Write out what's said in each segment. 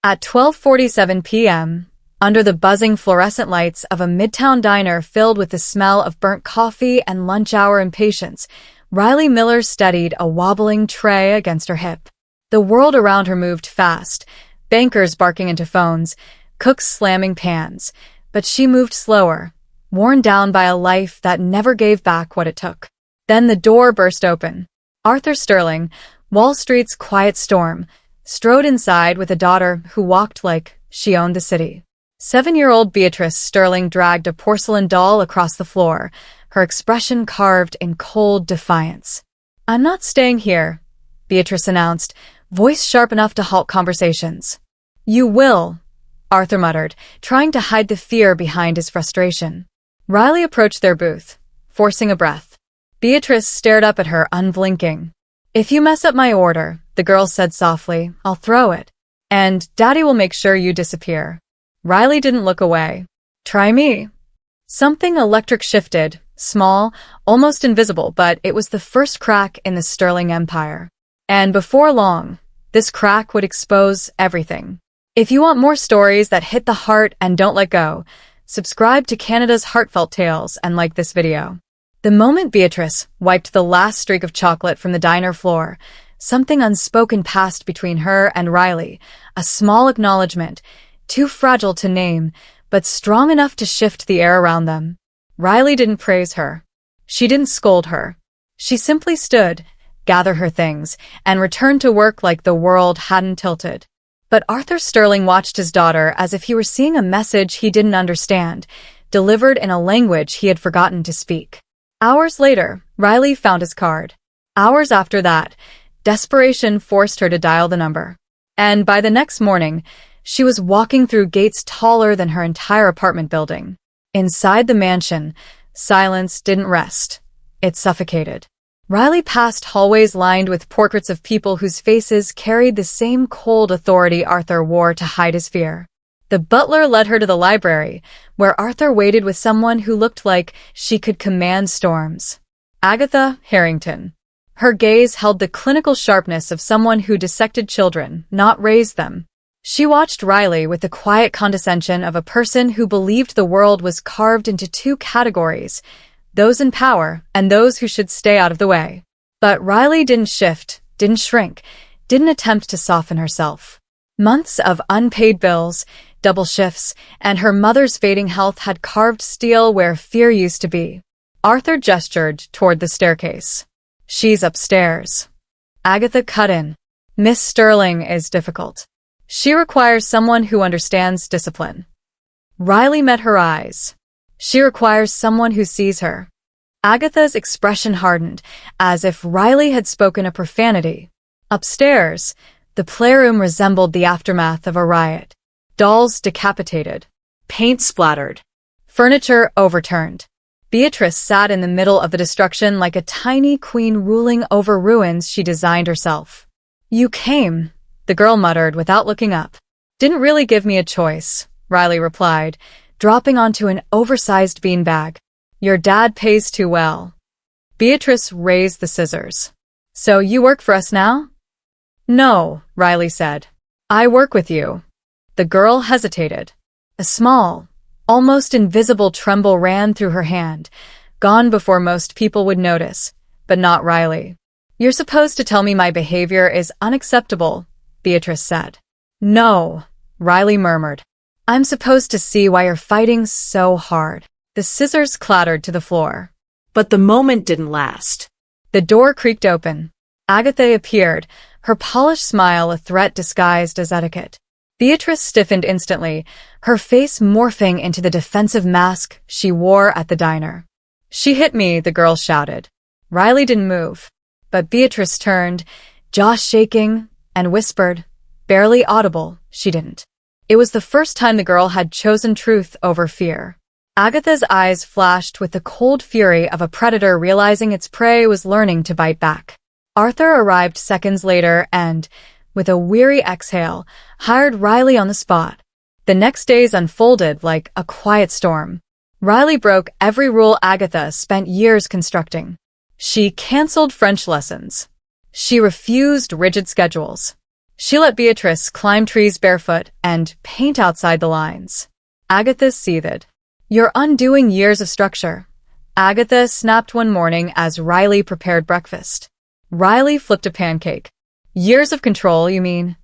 At 12:47 p.m., under the buzzing fluorescent lights of a midtown diner filled with the smell of burnt coffee and lunch-hour impatience, Riley Miller steadied a wobbling tray against her hip. The world around her moved fast, bankers barking into phones, cooks slamming pans, but she moved slower, worn down by a life that never gave back what it took. Then the door burst open. Arthur Sterling, Wall Street's quiet storm, strode inside with a daughter who walked like she owned the city. 7-year-old Beatrice Sterling dragged a porcelain doll across the floor, her expression carved in cold defiance. "I'm not staying here," Beatrice announced, voice sharp enough to halt conversations. "You will," Arthur muttered, trying to hide the fear behind his frustration. Riley approached their booth, forcing a breath. Beatrice stared up at her, unblinking. "If you mess up my order," the girl said softly, "I'll throw it. And Daddy will make sure you disappear." Riley didn't look away. "Try me." Something electric shifted, small, almost invisible, but it was the first crack in the Sterling Empire. And before long, this crack would expose everything. If you want more stories that hit the heart and don't let go, subscribe to Canada's Heartfelt Tales and like this video. The moment Beatrice wiped the last streak of chocolate from the diner floor, something unspoken passed between her and Riley, a small acknowledgement, too fragile to name, but strong enough to shift the air around them. Riley didn't praise her. She didn't scold her. She simply stood, gathered her things, and returned to work like the world hadn't tilted. But Arthur Sterling watched his daughter as if he were seeing a message he didn't understand, delivered in a language he had forgotten to speak. Hours later, Riley found his card. Hours after that, desperation forced her to dial the number. And by the next morning, she was walking through gates taller than her entire apartment building. Inside the mansion, silence didn't rest. It suffocated. Riley passed hallways lined with portraits of people whose faces carried the same cold authority Arthur wore to hide his fear. The butler led her to the library, where Arthur waited with someone who looked like she could command storms. Agatha Harrington. Her gaze held the clinical sharpness of someone who dissected children, not raised them. She watched Riley with the quiet condescension of a person who believed the world was carved into two categories, those in power and those who should stay out of the way. But Riley didn't shift, didn't shrink, didn't attempt to soften herself. Months of unpaid bills, double shifts, and her mother's fading health had carved steel where fear used to be. Arthur gestured toward the staircase. "She's upstairs." Agatha cut in. "Miss Sterling is difficult. She requires someone who understands discipline." Riley met her eyes. "She requires someone who sees her." Agatha's expression hardened, as if Riley had spoken a profanity. Upstairs, the playroom resembled the aftermath of a riot. Dolls decapitated, paint splattered, furniture overturned. Beatrice sat in the middle of the destruction like a tiny queen ruling over ruins she designed herself. "You came," the girl muttered without looking up. "Didn't really give me a choice," Riley replied, dropping onto an oversized beanbag. "Your dad pays too well." Beatrice raised the scissors. "So you work for us now?" "No," Riley said. "I work with you." The girl hesitated. A small, almost invisible tremble ran through her hand, gone before most people would notice, but not Riley. "You're supposed to tell me my behavior is unacceptable," Beatrice said. "No," Riley murmured. "I'm supposed to see why you're fighting so hard." The scissors clattered to the floor. But the moment didn't last. The door creaked open. Agatha appeared, her polished smile a threat disguised as etiquette. Beatrice stiffened instantly, her face morphing into the defensive mask she wore at the diner. "She hit me," the girl shouted. Riley didn't move, but Beatrice turned, jaw shaking, and whispered, barely audible, she didn't. It was the first time the girl had chosen truth over fear. Agatha's eyes flashed with the cold fury of a predator realizing its prey was learning to bite back. Arthur arrived seconds later and, with a weary exhale, hired Riley on the spot. The next days unfolded like a quiet storm. Riley broke every rule Agatha spent years constructing. She canceled French lessons. She refused rigid schedules. She let Beatrice climb trees barefoot and paint outside the lines. Agatha seethed. "You're undoing years of structure." Agatha snapped one morning as Riley prepared breakfast. Riley flipped a pancake. "Years of control, you mean?"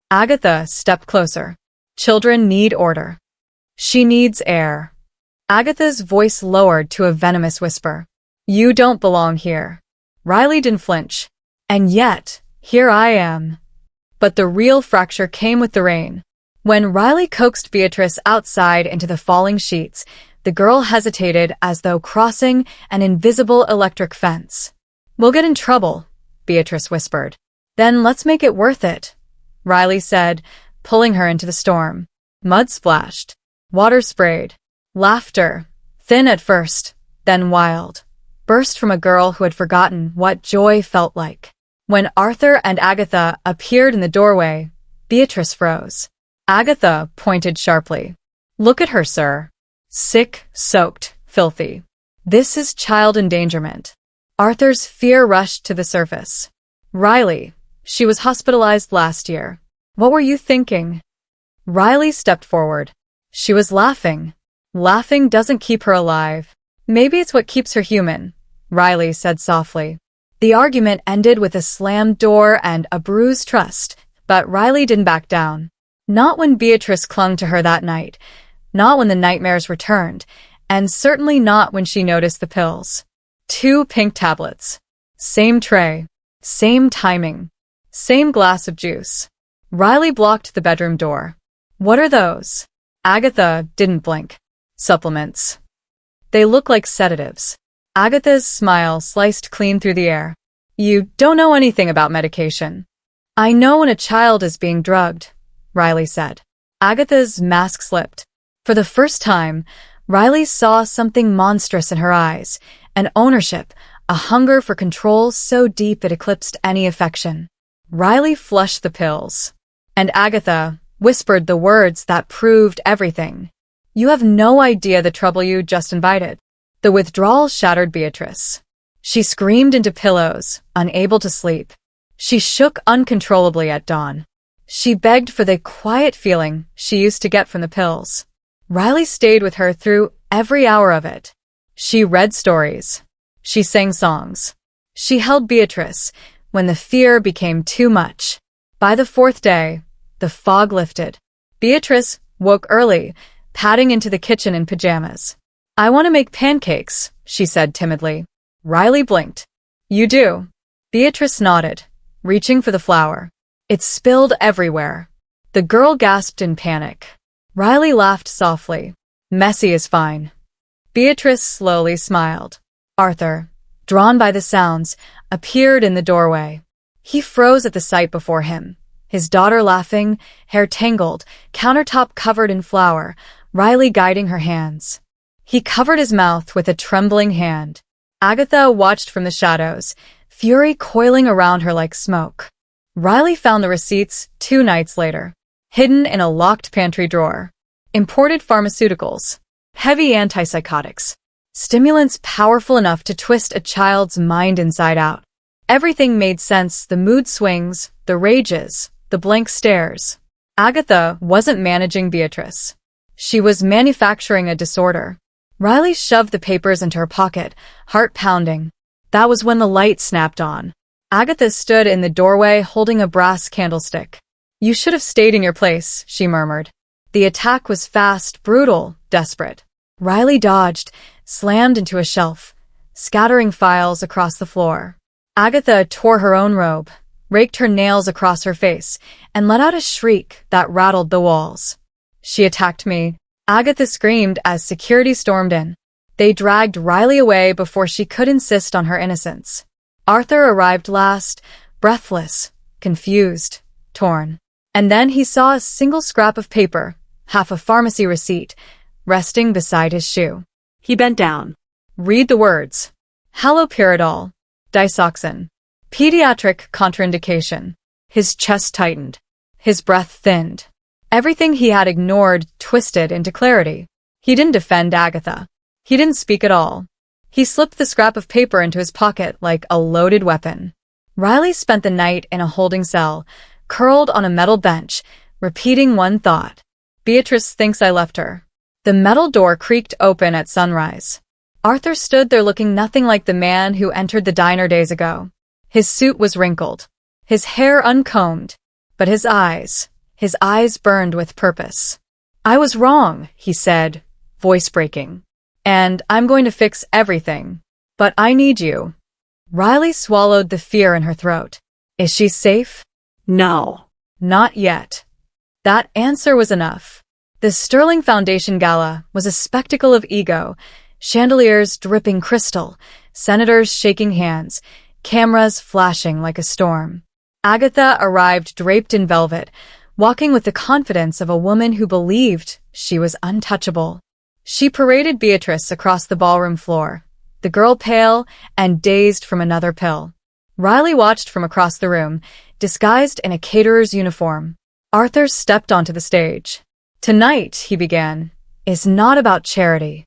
Agatha stepped closer. "Children need order. She needs air." Agatha's voice lowered to a venomous whisper. "You don't belong here." Riley didn't flinch. "And yet, here I am." But the real fracture came with the rain. When Riley coaxed Beatrice outside into the falling sheets, the girl hesitated as though crossing an invisible electric fence. "We'll get in trouble," Beatrice whispered. "Then let's make it worth it," Riley said, pulling her into the storm. Mud splashed. Water sprayed. Laughter, thin at first, then wild, burst from a girl who had forgotten what joy felt like. When Arthur and Agatha appeared in the doorway, Beatrice froze. Agatha pointed sharply. "Look at her, sir. Sick, soaked, filthy. This is child endangerment." Arthur's fear rushed to the surface. "Riley, she was hospitalized last year. What were you thinking?" Riley stepped forward. "She was laughing. Laughing doesn't keep her alive. Maybe it's what keeps her human," Riley said softly. The argument ended with a slammed door and a bruised trust, but Riley didn't back down. Not when Beatrice clung to her that night, not when the nightmares returned, and certainly not when she noticed the pills. 2 pink tablets. Same tray. Same timing. Same glass of juice. Riley blocked the bedroom door. "What are those?" Agatha didn't blink. "Supplements. They look like sedatives." Agatha's smile sliced clean through the air. "You don't know anything about medication." "I know when a child is being drugged," Riley said. Agatha's mask slipped. For the first time, Riley saw something monstrous in her eyes, an ownership, a hunger for control so deep it eclipsed any affection. Riley flushed the pills. And Agatha whispered the words that proved everything. "You have no idea the trouble you just invited." The withdrawal shattered Beatrice. She screamed into pillows, unable to sleep. She shook uncontrollably at dawn. She begged for the quiet feeling she used to get from the pills. Riley stayed with her through every hour of it. She read stories. She sang songs. She held Beatrice when the fear became too much. By the 4th day, the fog lifted. Beatrice woke early, padding into the kitchen in pajamas. "I want to make pancakes," she said timidly. Riley blinked. "You do?" Beatrice nodded, reaching for the flour. It spilled everywhere. The girl gasped in panic. Riley laughed softly. "Messy is fine." Beatrice slowly smiled. Arthur, drawn by the sounds, appeared in the doorway. He froze at the sight before him. His daughter laughing, hair tangled, countertop covered in flour, Riley guiding her hands. He covered his mouth with a trembling hand. Agatha watched from the shadows, fury coiling around her like smoke. Riley found the receipts 2 nights later, hidden in a locked pantry drawer. Imported pharmaceuticals, heavy antipsychotics, stimulants powerful enough to twist a child's mind inside out. Everything made sense, the mood swings, the rages, the blank stares. Agatha wasn't managing Beatrice. She was manufacturing a disorder. Riley shoved the papers into her pocket, heart pounding. That was when the light snapped on. Agatha stood in the doorway holding a brass candlestick. "You should have stayed in your place," she murmured. The attack was fast, brutal, desperate. Riley dodged, slammed into a shelf, scattering files across the floor. Agatha tore her own robe, raked her nails across her face, and let out a shriek that rattled the walls. "She attacked me," Agatha screamed as security stormed in. They dragged Riley away before she could insist on her innocence. Arthur arrived last, breathless, confused, torn. And then he saw a single scrap of paper, half a pharmacy receipt, resting beside his shoe. He bent down. "Read the words. Haloperidol, disoxin, pediatric contraindication." His chest tightened. His breath thinned. Everything he had ignored twisted into clarity. He didn't defend Agatha. He didn't speak at all. He slipped the scrap of paper into his pocket like a loaded weapon. Riley spent the night in a holding cell, curled on a metal bench, repeating one thought. Beatrice thinks I left her. The metal door creaked open at sunrise. Arthur stood there looking nothing like the man who entered the diner days ago. His suit was wrinkled, his hair uncombed, but his eyes burned with purpose. I was wrong, he said, voice breaking. And I'm going to fix everything. But I need you. Riley swallowed the fear in her throat. Is she safe? No. Not yet. That answer was enough. The Sterling Foundation Gala was a spectacle of ego, chandeliers dripping crystal, senators shaking hands, cameras flashing like a storm. Agatha arrived draped in velvet, walking with the confidence of a woman who believed she was untouchable. She paraded Beatrice across the ballroom floor, the girl pale and dazed from another pill. Riley watched from across the room, disguised in a caterer's uniform. Arthur stepped onto the stage. Tonight, he began, is not about charity.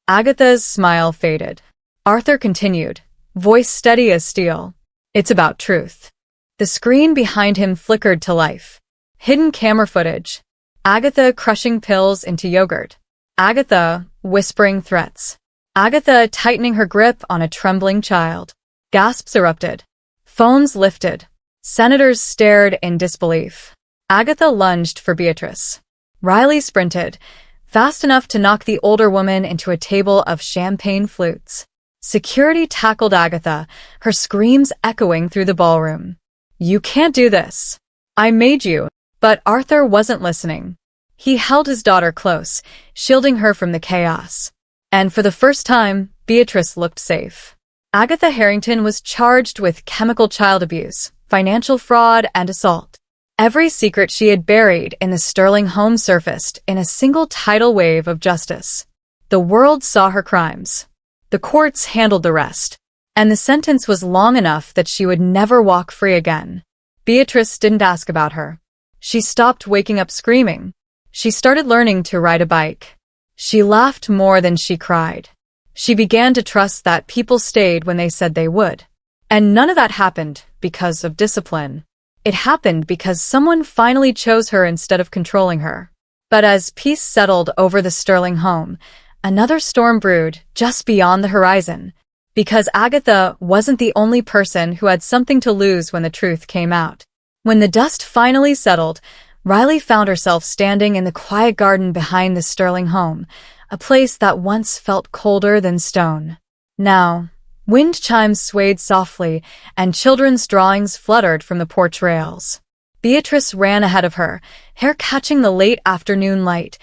Agatha's smile faded. Arthur continued, voice steady as steel. It's about truth. The screen behind him flickered to life. Hidden camera footage. Agatha crushing pills into yogurt. Agatha whispering threats. Agatha tightening her grip on a trembling child. Gasps erupted. Phones lifted. Senators stared in disbelief. Agatha lunged for Beatrice. Riley sprinted, fast enough to knock the older woman into a table of champagne flutes. Security tackled Agatha, her screams echoing through the ballroom. You can't do this. I made you. But Arthur wasn't listening. He held his daughter close, shielding her from the chaos. And for the first time, Beatrice looked safe. Agatha Harrington was charged with chemical child abuse, financial fraud, and assault. Every secret she had buried in the Sterling home surfaced in a single tidal wave of justice. The world saw her crimes. The courts handled the rest. And the sentence was long enough that she would never walk free again. Beatrice didn't ask about her. She stopped waking up screaming. She started learning to ride a bike. She laughed more than she cried. She began to trust that people stayed when they said they would. And none of that happened because of discipline. It happened because someone finally chose her instead of controlling her. But as peace settled over the Sterling home, another storm brewed just beyond the horizon. Because Agatha wasn't the only person who had something to lose when the truth came out. When the dust finally settled, Riley found herself standing in the quiet garden behind the Sterling home, a place that once felt colder than stone. Now, wind chimes swayed softly, and children's drawings fluttered from the porch rails. Beatrice ran ahead of her, hair catching the late afternoon light,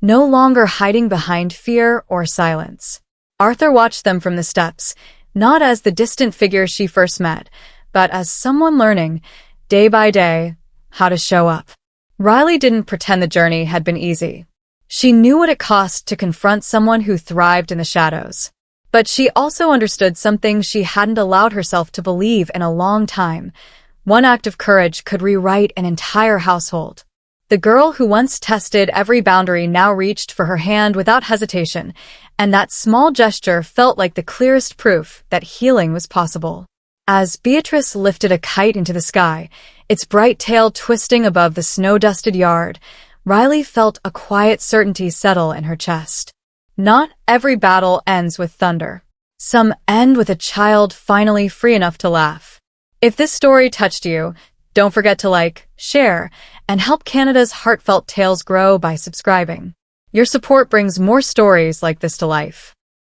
no longer hiding behind fear or silence. Arthur watched them from the steps, not as the distant figure she first met, but as someone learning, day by day, how to show up. Riley didn't pretend the journey had been easy. She knew what it cost to confront someone who thrived in the shadows. But she also understood something she hadn't allowed herself to believe in a long time. One act of courage could rewrite an entire household. The girl who once tested every boundary now reached for her hand without hesitation, and that small gesture felt like the clearest proof that healing was possible. As Beatrice lifted a kite into the sky, its bright tail twisting above the snow-dusted yard, Riley felt a quiet certainty settle in her chest. Not every battle ends with thunder. Some end with a child finally free enough to laugh. If this story touched you, don't forget to like, share, and help Canada's Heartfelt Tales grow by subscribing. Your support brings more stories like this to life.